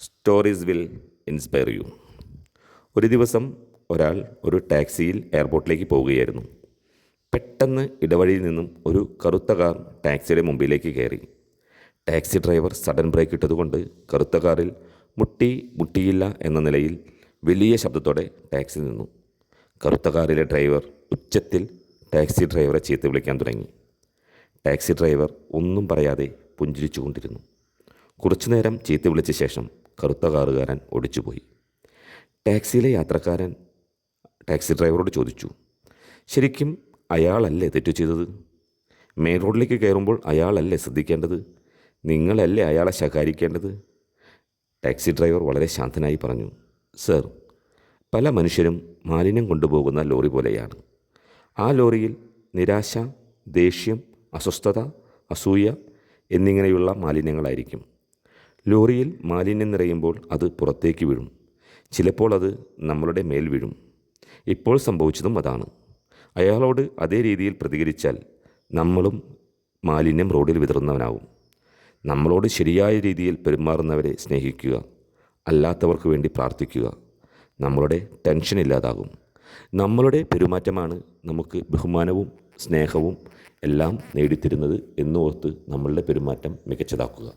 Stories will inspire you. ഒരു ദിവസം ഒരാൾ ഒരു ടാക്സിയിൽ എയർപോർട്ടിലേക്ക് പോവുകയായിരുന്നു. പെട്ടെന്ന് ഇടവഴിയിൽ നിന്നും ഒരു കറുത്ത കാർ ടാക്സിയുടെ മുമ്പിലേക്ക് കയറി. ടാക്സി ഡ്രൈവർ സഡൻ ബ്രേക്ക് ഇട്ടതുകൊണ്ട് കറുത്ത കാറിൽ മുട്ടിയില്ല എന്ന നിലയിൽ വലിയ ശബ്ദത്തോടെ ടാക്സി നിന്നു. കറുത്ത കാറിലെ ഡ്രൈവർ ഉച്ചത്തിൽ ടാക്സി ഡ്രൈവറെ ചീത്ത വിളിക്കാൻ തുടങ്ങി. ടാക്സി ഡ്രൈവർ ഒന്നും പറയാതെ പുഞ്ചിരിച്ചു കൊണ്ടിരുന്നു. കുറച്ചുനേരം ചീത്ത വിളിച്ച ശേഷം കറുത്ത കാറുകാരൻ ഓടിച്ചുപോയി. ടാക്സിയിലെ യാത്രക്കാരൻ ടാക്സി ഡ്രൈവറോട് ചോദിച്ചു, ശരിക്കും അയാളല്ലേ തെറ്റു ചെയ്തത്? മെയിൻ റോഡിലേക്ക് കയറുമ്പോൾ അയാളല്ലേ ശ്രദ്ധിക്കേണ്ടത്? നിങ്ങളല്ലേ അയാളെ ശകാരിക്കേണ്ടത്? ടാക്സി ഡ്രൈവർ വളരെ ശാന്തനായി പറഞ്ഞു, സർ, പല മനുഷ്യരും മാലിന്യം കൊണ്ടുപോകുന്ന ലോറി പോലെയാണ്. ആ ലോറിയിൽ നിരാശ, ദേഷ്യം, അസ്വസ്ഥത, അസൂയ എന്നിങ്ങനെയുള്ള മാലിന്യങ്ങളായിരിക്കും. ലോറിയിൽ മാലിന്യം നിറയുമ്പോൾ അത് പുറത്തേക്ക് വീഴും. ചിലപ്പോൾ അത് നമ്മളുടെ മേൽ വീഴും. ഇപ്പോൾ സംഭവിച്ചതും അതാണ്. അയാളോട് അതേ രീതിയിൽ പ്രതികരിച്ചാൽ നമ്മളും മാലിന്യം റോഡിൽ വിതറുന്നവനാവും. നമ്മളോട് ശരിയായ രീതിയിൽ പെരുമാറുന്നവരെ സ്നേഹിക്കുക, അല്ലാത്തവർക്ക് വേണ്ടി പ്രാർത്ഥിക്കുക. നമ്മളുടെ ടെൻഷൻ ഇല്ലാതാകും. നമ്മളുടെ പെരുമാറ്റമാണ് നമുക്ക് ബഹുമാനവും സ്നേഹവും എല്ലാം നേടിത്തരുന്നത് എന്നോർത്ത് നമ്മളുടെ പെരുമാറ്റം മികച്ചതാക്കുക.